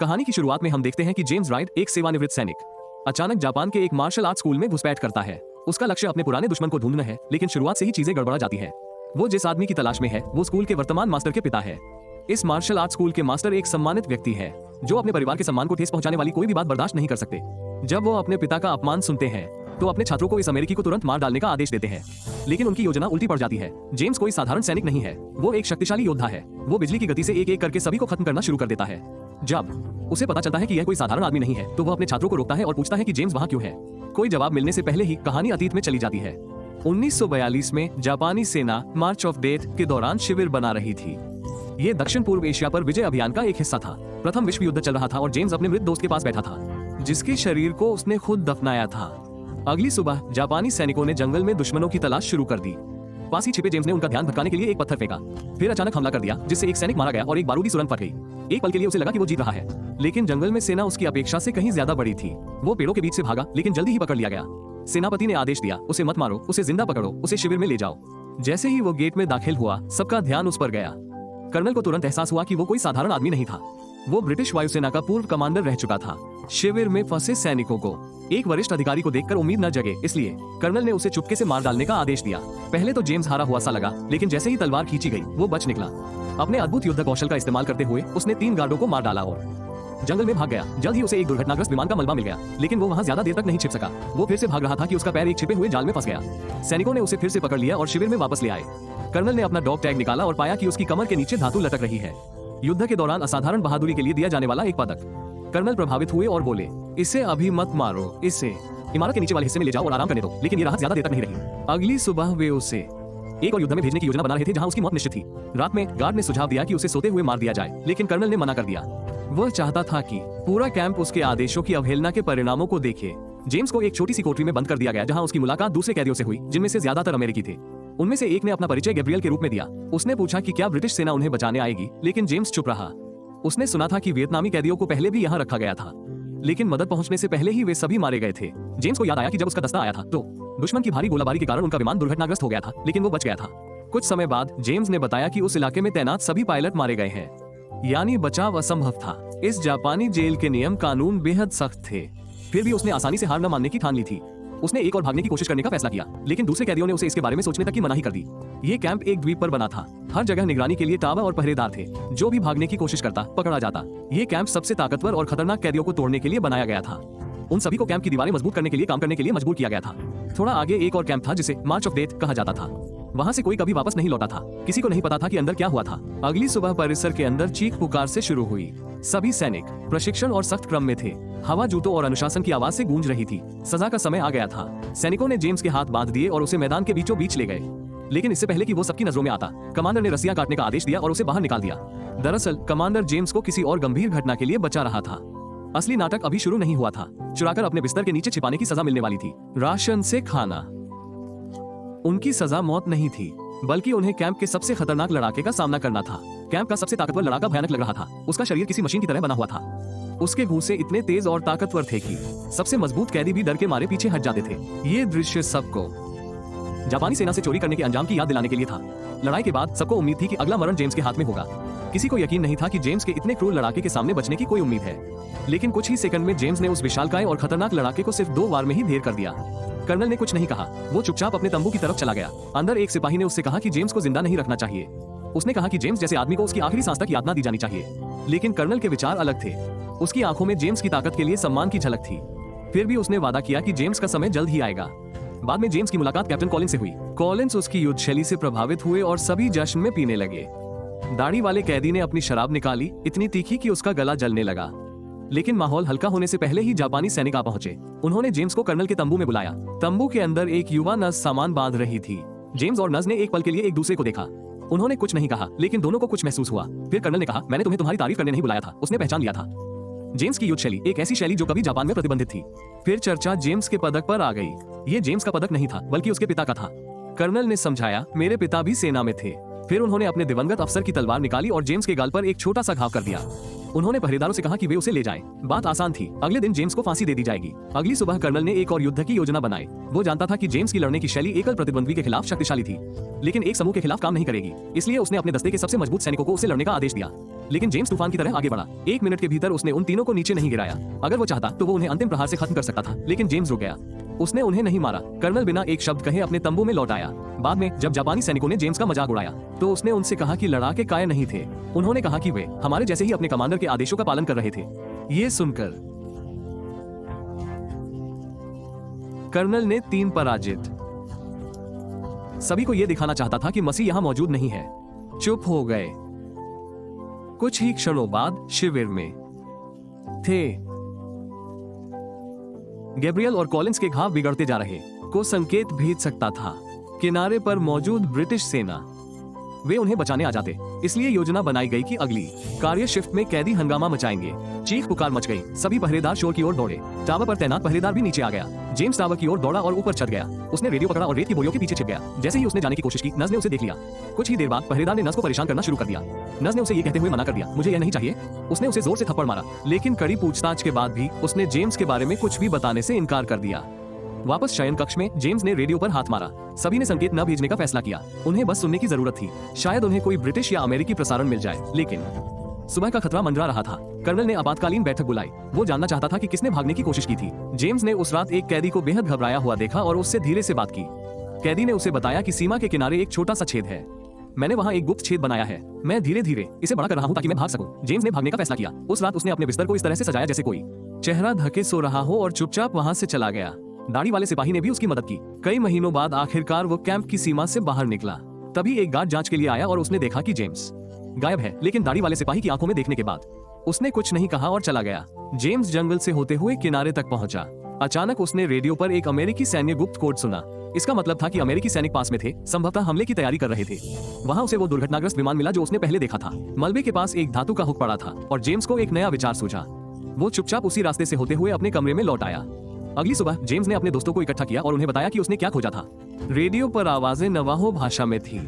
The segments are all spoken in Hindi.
कहानी की शुरुआत में हम देखते हैं कि जेम्स राइट, एक सेवानिवृत्त सैनिक, अचानक जापान के एक मार्शल आर्ट स्कूल में घुसपैठ करता है। उसका लक्ष्य अपने पुराने दुश्मन को ढूंढना है, लेकिन शुरुआत से ही चीजें गड़बड़ा जाती है। वो जिस आदमी की तलाश में है वो स्कूल के वर्तमान मास्टर के पिता है। इस मार्शल आर्ट स्कूल के मास्टर एक सम्मानित व्यक्ति है जो अपने परिवार के सम्मान को ठेस पहुंचाने वाली कोई भी बात बर्दाश्त नहीं कर सकते। जब वो अपने पिता का अपमान सुनते हैं तो अपने छात्रों को इस अमेरिकी को तुरंत मार डालने का आदेश देते हैं, लेकिन उनकी योजना उल्टी पड़ जाती है। जेम्स कोई साधारण सैनिक नहीं है, वो एक शक्तिशाली योद्धा है। वो बिजली की गति से एक एक करके सभी को खत्म करना शुरू कर देता है। जब उसे पता चलता है कि यह कोई साधारण आदमी नहीं है तो वह अपने छात्रों को रोकता है और पूछता है कि जेम्स वहां क्यों है। कोई जवाब मिलने से पहले ही कहानी अतीत में चली जाती है। 1942 में जापानी सेना मार्च ऑफ डेथ के दौरान शिविर बना रही थी। ये दक्षिण पूर्व एशिया पर विजय अभियान का एक हिस्सा था। प्रथम विश्व युद्ध चल रहा था और जेम्स अपने मृत दोस्त के पास बैठा था जिसके शरीर को उसने खुद दफनाया था। अगली सुबह जापानी सैनिकों ने जंगल में दुश्मनों की तलाश शुरू कर दी। पास ही छिपे जेम्स ने उनका ध्यान भटकाने के लिए एक पत्थर फेंका, फिर अचानक हमला कर दिया जिससे एक सैनिक मारा गया और एक बारूदी सुरंग फट गई। एक पल के लिए उसे लगा कि वो जीत रहा है, लेकिन जंगल में सेना उसकी अपेक्षा से कहीं ज्यादा बड़ी थी। वो पेड़ों के बीच से भागा, लेकिन जल्दी ही पकड़ लिया गया। सेनापति ने आदेश दिया, उसे मत मारो, उसे जिंदा पकड़ो, उसे शिविर में ले जाओ। जैसे ही वो गेट में दाखिल हुआ, सबका ध्यान उस पर गया। कर्नल को तुरंत एहसास हुआ कि वो कोई साधारण आदमी नहीं था। वो ब्रिटिश वायुसेना का पूर्व कमांडर रह चुका था। शिविर में फंसे सैनिकों को एक वरिष्ठ अधिकारी को देखकर उम्मीद न जगे, इसलिए कर्नल ने उसे चुपके से मार डालने का आदेश दिया। पहले तो जेम्स हारा हुआ सा लगा, लेकिन जैसे ही तलवार खींची गई वो बच निकला। अपने अद्भुत युद्ध कौशल का इस्तेमाल करते हुए उसने 3 गार्डों को मार डाला और जंगल में भाग गया। जल्द ही उसे एक दुर्घटनाग्रस्त विमान का मलबा मिल गया, लेकिन वो वहां ज्यादा देर तक नहीं छिप सका। वो फिर से भाग रहा था कि उसका पैर एक छिपे हुए जाल में फंस गया। सैनिकों ने उसे फिर से पकड़ लिया और शिविर में वापस ले आए। कर्नल ने अपना डॉग टैग निकाला और पाया कि उसकी कमर के नीचे धातु लटक रही है। युद्ध के दौरान असाधारण बहादुरी के लिए दिया जाने वाला एक पदक। कर्नल प्रभावित हुए और बोले, इसे अभी मत मारो, इसे इमारत के नीचे वाले हिस्से में ले जाओ और आराम करने दो। लेकिन ये राहत ज्यादा देर तक नहीं रही। अगली सुबह वे उसे एक और युद्ध में भेजने की योजना बना रहे थे जहां उसकी मौत निश्चित थी। रात में गार्ड ने सुझाव दिया कि उसे सोते हुए मार दिया जाए, लेकिन कर्नल ने मना कर दिया। वह चाहता था कि पूरा कैंप उसके आदेशों की अवहेलना के परिणामों को देखे। जेम्स को एक छोटी सी कोठरी में बंद कर दिया गया जहां उसकी मुलाकात दूसरे कैदियों से हुई, जिनमें से ज्यादातर अमेरिकी थे। उनमें से एक ने अपना परिचय गैब्रियल के रूप में दिया। उसने पूछा कि क्या ब्रिटिश सेना उन्हें बचाने आएगी, लेकिन जेम्स चुप रहा। उसने सुना था कि वियतनामी कैदियों को पहले भी यहाँ रखा गया था, लेकिन मदद पहुंचने से पहले ही वे सभी मारे गए थे। जेम्स को याद आया कि जब उसका दस्ता आया था तो दुश्मन की भारी गोलाबारी के कारण उनका विमान दुर्घटनाग्रस्त हो गया था, लेकिन वो बच गया था। कुछ समय बाद जेम्स ने बताया कि उस इलाके में तैनात सभी पायलट मारे गए हैं, यानी बचाव असंभव था। इस जापानी जेल के नियम कानून बेहद सख्त थे, फिर भी उसने आसानी से हार न मानने की ठान ली थी। उसने एक और भागने की कोशिश करने का फैसला किया, लेकिन दूसरे कैदियों ने उसे इसके बारे में सोचने तक की मनाही कर दी। ये कैंप एक द्वीप पर बना था। हर जगह निगरानी के लिए टावर और पहरेदार थे। जो भी भागने की कोशिश करता पकड़ा जाता। ये कैंप सबसे ताकतवर और खतरनाक कैदियों को तोड़ने के लिए बनाया गया था। उन सभी को कैंप की दीवारें मजबूत करने के लिए काम करने के लिए मजबूर किया गया था। थोड़ा आगे एक और कैंप था जिसे मार्च ऑफ डेथ कहा जाता था। वहां से कोई कभी वापस नहीं लौटा था। किसी को नहीं पता था कि अंदर क्या हुआ था। अगली सुबह परिसर के अंदर चीख पुकार से शुरू हुई। सभी सैनिक प्रशिक्षण और सख्त क्रम में थे। हवा जूतों और अनुशासन की आवाज से गूंज रही थी। सजा का समय आ गया था। सैनिकों ने जेम्स के हाथ बांध दिए और उसे मैदान के बीचों बीच ले गए, लेकिन इससे पहले कि वो सबकी नजरों में आता, कमांडर ने रस्सियां काटने का आदेश दिया और उसे बाहर निकाल दिया। दरअसल कमांडर जेम्स को किसी और गंभीर घटना के लिए बचा रहा था। असली नाटक अभी शुरू नहीं हुआ था। चुराकर अपने बिस्तर के नीचे छिपाने की सजा मिलने वाली थी। राशन से खाना। उनकी सजा मौत नहीं थी, बल्कि उन्हें कैंप के सबसे खतरनाक लड़ाके का सामना करना था। कैंप का सबसे ताकतवर लड़ाका भयानक लग रहा था। उसका शरीर किसी मशीन की तरह बना हुआ था। उसके घूंसे इतने तेज और ताकतवर थे कि सबसे मजबूत कैदी भी डर के मारे पीछे हट जाते थे। ये दृश्य सबको जापानी सेना से चोरी करने के अंजाम की याद दिलाने के लिए था। लड़ाई के बाद सबको उम्मीद थी कि अगला मरण जेम्स के हाथ में होगा। किसी को यकीन नहीं था कि जेम्स के इतने क्रूर लड़ाके के सामने बचने की कोई उम्मीद है, लेकिन कुछ ही सेकंड में जेम्स ने उस विशालकाय और खतरनाक लड़ाके को सिर्फ 2 वार में ही ढेर कर दिया। कर्नल ने कुछ नहीं कहा। वो चुपचाप अपने तंबू की तरफ चला गया। अंदर एक सिपाही ने उससे कहा कि जेम्स को जिंदा नहीं रखना चाहिए। उसने कहा कि जेम्स जैसे आदमी को उसकी आखिरी सांस तक यातना दी जानी चाहिए, लेकिन कर्नल के विचार अलग थे। उसकी आंखों में जेम्स की ताकत के लिए सम्मान की झलक थी। फिर भी उसने वादा किया कि जेम्स का समय जल्द ही आएगा। बाद में जेम्स की मुलाकात कैप्टन कॉलिंस से हुई। कॉलिंस उसकी युद्ध शैली से प्रभावित हुए और सभी जश्न में पीने लगे। दाढ़ी वाले कैदी ने अपनी शराब निकाली, इतनी तीखी कि उसका गला जलने लगा। लेकिन माहौल हल्का होने से पहले ही जापानी सैनिक आ पहुंचे। उन्होंने जेम्स को कर्नल के तंबू में बुलाया। तंबू के अंदर एक युवा नर्स सामान बांध रही थी। जेम्स और नर्स ने एक पल के लिए एक दूसरे को देखा। उन्होंने कुछ नहीं कहा, लेकिन दोनों को कुछ महसूस हुआ। फिर कर्नल ने कहा, मैंने तुम्हें तुम्हारी तारीफ करने नहीं बुलाया था। उसने पहचान लिया था। जेम्स की युद्ध शैली एक ऐसी शैली जो कभी जापान में प्रतिबंधित थी। फिर चर्चा जेम्स के पदक पर आ गई। ये जेम्स का पदक नहीं था, बल्कि उसके पिता का था। कर्नल ने समझाया, मेरे पिता भी सेना में थे। फिर उन्होंने अपने दिवंगत अफसर की तलवार निकाली और जेम्स के गाल पर एक छोटा सा घाव कर दिया। उन्होंने पहरेदारों से कहा कि वे उसे ले जाएं। बात आसान थी, अगले दिन जेम्स को फांसी दे दी जाएगी। अगली सुबह कर्नल ने एक और युद्ध की योजना बनाई। वो जानता था कि जेम्स की लड़ने की शैली एकल प्रतिद्वंद्वी के खिलाफ शक्तिशाली थी, लेकिन एक समूह के खिलाफ काम नहीं करेगी। इसलिए उसने अपने दस्ते के सबसे मजबूत सैनिकों को उसे लड़ने का आदेश दिया। लेकिन जेम्स तूफान की तरह आगे बढ़ा। 1 मिनट के भीतर उसने उन तीनों को नीचे नहीं गिराया। अगर वो चाहता तो वो उन्हें अंतिम प्रहार से खत्म कर सकता था, लेकिन जेम्स रुक गया। उसने उन्हें नहीं मारा। कर्नल बिना एक शब्द कहे अपने तंबू में लौट आया। बाद में जब जापानी सैनिकों ने जेम्स का मजाक उड़ाया तो उसने उनसे कहा कि लड़ाके कायर नहीं थे। उन्होंने कहा कि वे हमारे जैसे ही अपने कमांडर के आदेशों का पालन कर रहे थे। ये सुनकर कर्नल ने 3 पराजित। सभी को यह दिखाना चाहता था कि मसीह यहां मौजूद नहीं है। चुप हो गए। कुछ ही क्षणों बाद शिविर में थे। गैब्रियल और कॉलिंस के घाव बिगड़ते जा रहे को संकेत भेज सकता था। किनारे पर मौजूद ब्रिटिश सेना वे उन्हें बचाने आ जाते, इसलिए योजना बनाई गई कि अगली कार्य शिफ्ट में कैदी हंगामा मचाएंगे। चीख पुकार मच गई। सभी पहरेदार शोर की ओर दौड़े। टावर पर तैनात पहरेदार भी नीचे आ गया। जेम्स टावर की ओर दौड़ा और ऊपर चढ़ गया। उसने रेडियो पकड़ा और रेत की बोरियों के पीछे छिप गया। जैसे ही उसने जाने की कोशिश की, नज ने उसे देख लिया। कुछ ही देर बाद पहरेदार ने नज को परेशान करना शुरू कर दिया। नज ने उसे ये कहते हुए मना कर दिया, मुझे यह नहीं चाहिए। उसने उसे जोर से थप्पड़ मारा, लेकिन कड़ी पूछताछ के बाद भी उसने जेम्स के बारे में कुछ भी बताने से इनकार कर दिया। वापस शयन कक्ष में जेम्स ने रेडियो पर हाथ मारा। सभी ने संकेत न भेजने का फैसला किया। उन्हें बस सुनने की जरूरत थी। शायद उन्हें कोई ब्रिटिश या अमेरिकी प्रसारण मिल जाए, लेकिन सुबह का खतरा मंडरा रहा था। कर्नल ने आपातकालीन बैठक बुलाई। वो जानना चाहता था कि किसने भागने की कोशिश की थी। जेम्स ने उस रात एक कैदी को बेहद घबराया हुआ देखा और उससे धीरे से बात की। कैदी ने उसे बताया कि सीमा के किनारे एक छोटा सा छेद है। मैंने वहाँ एक गुप्त छेद बनाया है। मैं धीरे धीरे इसे बड़ा कर रहा हूँ ताकि मैं भाग सकूं। जेम्स ने भागने का फैसला किया। उस रात उसने अपने बिस्तर को इस तरह से सजाया जैसे कोई चेहरा धके सो रहा हो और चुपचाप वहाँ से चला गया। दाढ़ी वाले सिपाही ने भी उसकी मदद की। कई महीनों बाद आखिरकार वो कैंप की सीमा से बाहर निकला। तभी एक गार्ड जांच के लिए आया और उसने देखा कि जेम्स गायब है, लेकिन दाढ़ी वाले सिपाही की आंखों में देखने के बाद उसने कुछ नहीं कहा और चला गया। जेम्स जंगल से होते हुए किनारे तक पहुंचा। अचानक उसने रेडियो पर एक अमेरिकी सैन्य गुप्त कोड सुना। इसका मतलब था कि अमेरिकी सैनिक पास में थे, संभवतः हमले की तैयारी कर रहे थे। वहां उसे वो दुर्घटनाग्रस्त विमान मिला जो उसने पहले देखा था। मलबे के पास एक धातु का हुक पड़ा था और जेम्स को एक नया विचार सूझा। वो चुपचाप उसी रास्ते से होते हुए अपने कमरे में लौट आया। अगली सुबह जेम्स ने अपने दोस्तों को इकट्ठा किया और उन्हें बताया कि उसने क्या खोजा था। रेडियो पर आवाजें नवाहो भाषा में थी,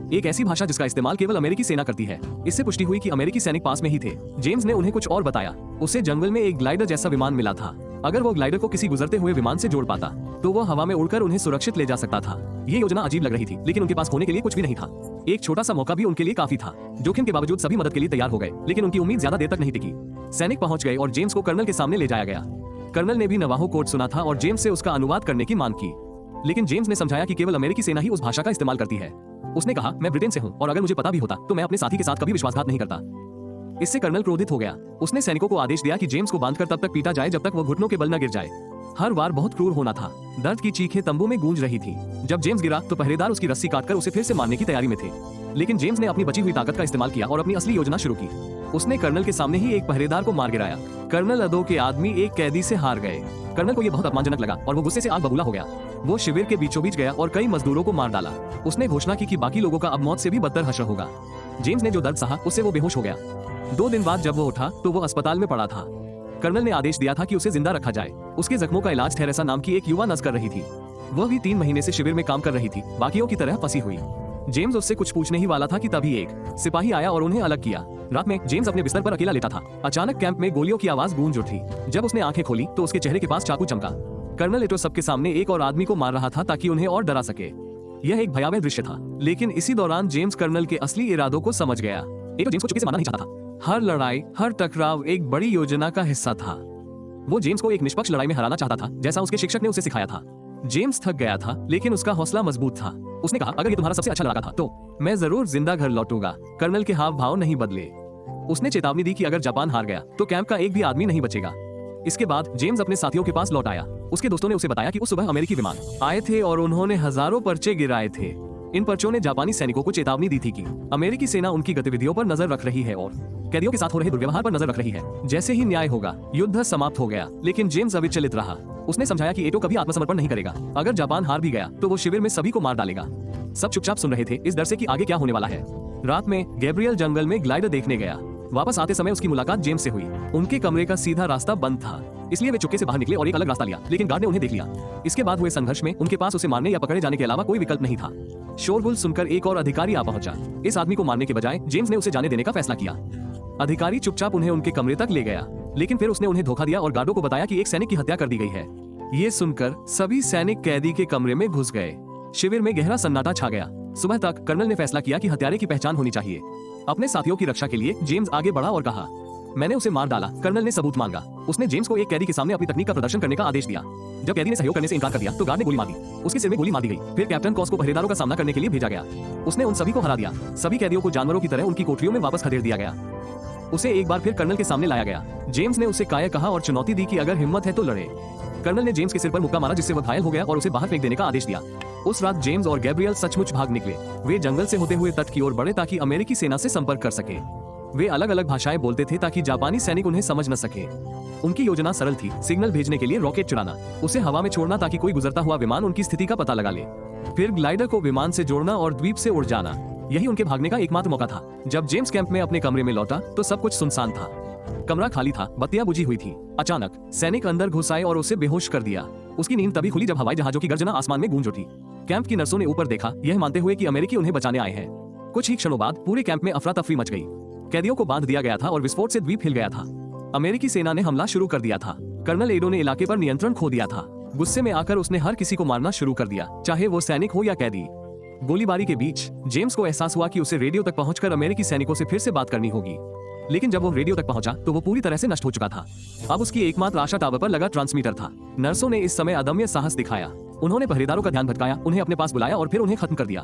एक ऐसी भाषा जिसका इस्तेमाल केवल अमेरिकी सेना करती है। इससे पुष्टि हुई कि अमेरिकी सैनिक पास में ही थे। जेम्स ने उन्हें कुछ और बताया। उसे जंगल में एक ग्लाइडर जैसा विमान मिला था। अगर वो ग्लाइडर को किसी गुजरते हुए विमान से जोड़ पाता तो वो हवा में उड़कर उन्हें सुरक्षित ले जा सकता था। ये योजना अजीब लग रही थी, लेकिन उनके पास होने के लिए कुछ भी नहीं था। एक छोटा सा मौका भी उनके लिए काफी था। जोखिम के बावजूद सभी मदद के लिए तैयार हो गए, लेकिन उनकी उम्मीद ज्यादा देर तक नहीं टिकी। सैनिक पहुंच गए और जेम्स को कर्नल के सामने ले जाया गया। कर्नल ने भी नवाहो कोड सुना था और जेम्स से उसका अनुवाद करने की मांग की, लेकिन जेम्स ने समझाया कि केवल अमेरिकी सेना ही उस भाषा का इस्तेमाल करती है। उसने कहा, मैं ब्रिटेन से हूं और अगर मुझे पता भी होता तो मैं अपने साथी के साथ कभी विश्वासघात नहीं करता। इससे कर्नल क्रोधित हो गया। उसने सैनिकों को आदेश दिया कि जेम्स को बांधकर तब तक पीटा जाए जब तक वो घुटनों के बल न गिर जाए। हर बार बहुत क्रूर होना था। दर्द की चीखें तंबू में गूंज रही थी। जब जेम्स गिरा तो पहरेदार उसकी रस्सी काटकर उसे फिर से मारने की तैयारी में थे, लेकिन जेम्स ने अपनी बची हुई ताकत का इस्तेमाल किया और अपनी असली योजना शुरू की। उसने कर्नल के सामने ही एक पहरेदार को मार गिराया। कर्नल अदो के आदमी एक कैदी से हार गए। कर्नल को यह बहुत अपमानजनक लगा और वो गुस्से से आग बबूला हो गया। वो शिविर के बीचों बीच गया और कई मजदूरों को मार डाला। उसने घोषणा की कि बाकी लोगों का अब मौत से भी बदतर हश्र होगा। जेम्स ने जो दर्द सहा उससे वो बेहोश हो गया। 2 दिन बाद जब वो उठा तो वो अस्पताल में पड़ा था। कर्नल ने आदेश दिया था कि उसे जिंदा रखा जाए। उसके जख्मों का इलाज थेरेसा नाम की एक युवा नर्स कर रही थी। वह भी 3 महीने से शिविर में काम कर रही थी, बाकियों की तरह फंसी हुई। जेम्स उससे कुछ पूछने ही वाला था कि तभी एक सिपाही आया और उन्हें अलग किया। रात में जेम्स अपने बिस्तर पर अकेला लेटा था। अचानक कैंप में गोलियों की आवाज गूंज उठी। जब उसने आंखें खोली तो उसके चेहरे के पास चाकू चमका। कर्नल एटो सबके सामने एक और आदमी को मार रहा था ताकि उन्हें और डरा सके। यह एक भयावह दृश्य था, लेकिन इसी दौरान जेम्स कर्नल के असली इरादों को समझ गया। एटो जेम्स को चुपके से मारना नहीं चाहता था। हर लड़ाई, हर टकराव एक बड़ी योजना का हिस्सा था। वो जेम्स को एक निष्पक्ष लड़ाई में हराना चाहता था, जैसा उसके शिक्षक ने उसे सिखाया था। जेम्स थक गया था, लेकिन उसका हौसला मजबूत था। उसने कहा, अगर ये तुम्हारा सबसे अच्छा लड़का था तो मैं जरूर जिंदा घर लौटूंगा। कर्नल के हाव भाव नहीं बदले। उसने चेतावनी दी कि अगर जापान हार गया तो कैंप का एक भी आदमी नहीं बचेगा। इसके बाद जेम्स अपने साथियों के पास लौट आया। उसके दोस्तों ने उसे बताया कि उस सुबह अमेरिकी विमान आए थे और उन्होंने हजारों पर्चे गिराए थे। इन पर्चों ने जापानी सैनिकों को चेतावनी दी थी कि अमेरिकी सेना उनकी गतिविधियों पर नजर रख रही है और कैदियों के साथ हो रहे दुर्व्यवहार पर नजर रख रही है। जैसे ही न्याय होगा, युद्ध समाप्त हो गया, लेकिन जेम्स अविचलित रहा। उसने समझाया कि एटो कभी आत्मसमर्पण नहीं करेगा। अगर जापान हार भी गया तो वो शिविर में सभी को मार डालेगा। सब चुपचाप सुन रहे थे, इस डर से कि आगे क्या होने वाला है। रात में गैब्रियल जंगल में ग्लाइडर देखने गया। वापस आते समय उसकी मुलाकात जेम्स से हुई। उनके कमरे का सीधा रास्ता बंद था, इसलिए वे चुपके से बाहर निकले और एक अलग रास्ता लिया, लेकिन गार्ड ने उन्हें देख लिया। इसके बाद हुए संघर्ष में उनके पास उसे मारने या पकड़े जाने के अलावा कोई विकल्प नहीं था। शोरगुल सुनकर एक और अधिकारी आ पहुंचा। इस आदमी को मारने के बजाय जेम्स ने उसे जाने देने का फैसला किया। अधिकारी चुपचाप उन्हें उनके कमरे तक ले गया, लेकिन फिर उसने उन्हें धोखा दिया और गार्डों को बताया कि एक सैनिक की हत्या कर दी गई है। ये सुनकर सभी सैनिक कैदी के कमरे में घुस गए। शिविर में गहरा सन्नाटा छा गया। सुबह तक कर्नल ने फैसला किया कि हत्यारे की पहचान होनी चाहिए। अपने साथियों की रक्षा के लिए जेम्स आगे बढ़ा और कहा, मैंने उसे मार डाला। कर्नल ने सबूत मांगा। उसने जेम्स को एक कैदी के सामने अपनी तकनीक का प्रदर्शन करने का आदेश दिया। जब कैदी ने सहयोग करने से इनकार कर दिया तो गार्ड ने गोली मार दी। उसके सिर में गोली मार दी गई। फिर कैप्टन कॉस को पहरेदारों का सामना करने के लिए भेजा गया। उसने उन सभी को हरा दिया। सभी कैदियों को जानवरों की तरह उनकी कोठरियों में वापस खदेड़ दिया गया। उसे एक बार फिर कर्नल के सामने लाया गया। जेम्स ने उसे कायर कहा और चुनौती दी कि अगर हिम्मत है तो लड़े। कर्नल ने जेम्स के सिर पर मुक्का मारा, जिससे वह घायल हो गया और उसे बाहर फेंक देने का आदेश दिया। उस रात जेम्स और गैब्रियल सचमुच भाग निकले। वे जंगल से होते हुए तट की ओर बढ़े ताकि अमेरिकी सेना से संपर्क कर सके। वे अलग अलग भाषाएं बोलते थे ताकि जापानी सैनिक उन्हें समझ न सके। उनकी योजना सरल थी, सिग्नल भेजने के लिए रॉकेट चुराना, उसे हवा में छोड़ना ताकि कोई गुजरता हुआ विमान उनकी स्थिति का पता लगा ले, फिर ग्लाइडर को विमान से जोड़ना और द्वीप से उड़ जाना। यही उनके भागने का एकमात्र मौका था। जब जेम्स कैंप में अपने कमरे में लौटा तो सब कुछ सुनसान था। कमरा खाली था, बत्तियां बुझी हुई थी। अचानक सैनिक अंदर घुस आए और उसे बेहोश कर दिया। उसकी नींद तभी खुली जब हवाई जहाजों की गर्जना आसमान में गूंज उठी। कैंप की नर्सों ने ऊपर देखा, यह मानते हुए कि अमेरिकी उन्हें बचाने आए हैं। कुछ ही क्षणों बाद पूरे कैंप में अफरा तफरी मच गई। कैदियों को बांध दिया गया था और विस्फोट से द्वीप हिल गया था। अमेरिकी सेना ने हमला शुरू कर दिया था। कर्नल एडो ने इलाके पर नियंत्रण खो दिया था। गुस्से में आकर उसने हर किसी को मारना शुरू कर दिया, चाहे वो सैनिक हो या कैदी। गोलीबारी के बीच जेम्स को एहसास हुआ कि उसे रेडियो तक पहुंचकर अमेरिकी सैनिकों से फिर से बात करनी होगी। लेकिन जब वो रेडियो तक पहुंचा तो वो पूरी तरह से नष्ट हो चुका था। अब उसकी एकमात्र आशा टावर पर लगा ट्रांसमीटर था। नर्सों ने इस समय अदम्य साहस दिखाया। उन्होंने पहरेदारों का ध्यान भटकाया, उन्हें अपने पास बुलाया और फिर उन्हें खत्म कर दिया।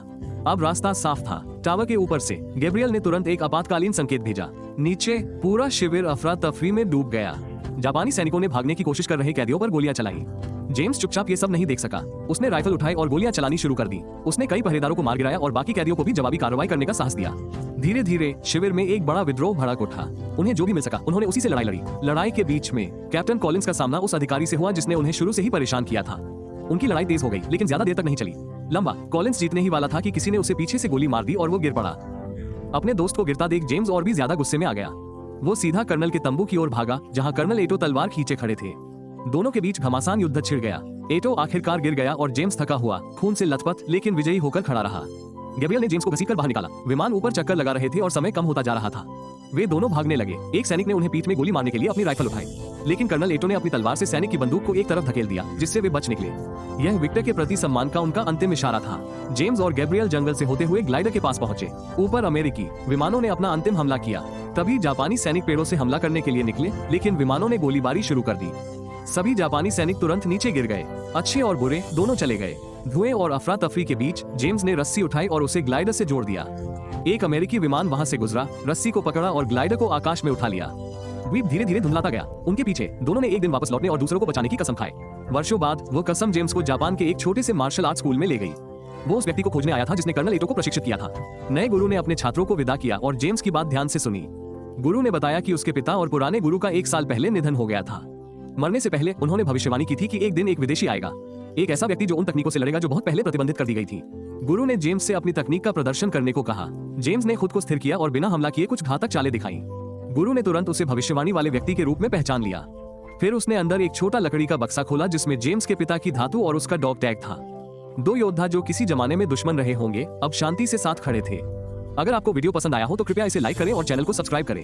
अब रास्ता साफ था। टावर के ऊपर से गैब्रियल ने तुरंत एक आपातकालीन संकेत भेजा। नीचे पूरा शिविर अफरा तफरी में डूब गया। जापानी सैनिकों ने भागने की कोशिश कर रहे कैदियों पर गोलियां चलाई। जेम्स चुपचाप ये सब नहीं देख सका। उसने राइफल उठाई और गोलियां चलानी शुरू कर दी। उसने कई पहरेदारों को मार गिराया और बाकी कैदियों को भी जवाबी कार्रवाई करने का साहस दिया। धीरे धीरे शिविर में एक बड़ा विद्रोह भड़क उठा। उन्हें जो भी मिल सका उन्होंने उसी से लड़ाई लड़ी। लड़ाई के बीच में कैप्टन कॉलिंस का सामना उस अधिकारी से हुआ जिसने उन्हें शुरू से ही परेशान किया था। उनकी लड़ाई तेज हो गई, लेकिन ज्यादा देर तक नहीं चली। लंबा कॉलिंस जीतने ही वाला था कि किसी ने उसे पीछे से गोली मार दी और वो गिर पड़ा। अपने दोस्त को गिरता देख जेम्स और भी ज्यादा गुस्से में आ गया। वो सीधा कर्नल के तंबू की ओर भागा, जहां कर्नल एटो तलवार खींचे खड़े थे। दोनों के बीच घमासान युद्ध छिड़ गया। एटो आखिरकार गिर गया और जेम्स थका हुआ, खून से लथपथ लेकिन विजयी होकर खड़ा रहा। गैब्रियल ने जेम्स को घसीटकर बाहर निकाला। विमान ऊपर चक्कर लगा रहे थे और समय कम होता जा रहा था। वे दोनों भागने लगे। एक सैनिक ने उन्हें पीठ में गोली मारने के लिए अपनी राइफल उठाई, लेकिन कर्नल एटो ने अपनी तलवार से सैनिक की बंदूक को एक तरफ धकेल दिया, जिससे वे बच निकले। यह विक्टर के प्रति सम्मान का उनका अंतिम इशारा था। जेम्स और गैब्रियल जंगल से होते हुए ग्लाइडर के पास पहुंचे। ऊपर अमेरिकी विमानों ने अपना अंतिम हमला किया। तभी जापानी सैनिक पेड़ों से हमला करने के लिए निकले, लेकिन विमानों ने गोलीबारी शुरू कर दी। सभी जापानी सैनिक तुरंत नीचे गिर गए। अच्छे और बुरे दोनों चले गए। धुएं और अफरा तफरी के बीच जेम्स ने रस्सी उठाई और उसे ग्लाइडर से जोड़ दिया। एक अमेरिकी विमान वहां से गुजरा, रस्सी को पकड़ा और ग्लाइडर को आकाश में उठा लिया। द्वीप धीरे धीरे धुंधलाता गया। उनके पीछे दोनों ने एक दिन वापस लौटने और दूसरों को बचाने की कसम खाए। वर्षों बाद वो कसम जेम्स को जापान के एक छोटे से मार्शल आर्ट स्कूल में ले गई। वो उस व्यक्ति को खोजने आया था जिसने कर्नल एटो को प्रशिक्षित किया था। नए गुरु ने अपने छात्रों को विदा किया और जेम्स की बात ध्यान से सुनी। गुरु ने बताया कि उसके पिता और पुराने गुरु का 1 साल पहले निधन हो गया था। मरने से पहले उन्होंने भविष्यवाणी की थी कि एक दिन एक विदेशी आएगा, एक ऐसा व्यक्ति जो उन तकनीकों से लड़ेगा जो बहुत पहले प्रतिबंधित कर दी गई थी। गुरु ने जेम्स से अपनी तकनीक का प्रदर्शन करने को कहा। जेम्स ने खुद को स्थिर किया और बिना हमला किए कुछ घातक चालें दिखाई। गुरु ने तुरंत उसे भविष्यवाणी वाले व्यक्ति के रूप में पहचान लिया। फिर उसने अंदर एक छोटा लकड़ी का बक्सा खोला जिसमें जेम्स के पिता की धातु और उसका डॉग टैग था। 2 योद्धा जो किसी जमाने में दुश्मन रहे होंगे अब शांति से साथ खड़े थे। अगर आपको वीडियो पसंद आया हो तो कृपया इसे लाइक करें और चैनल को सब्सक्राइब करें।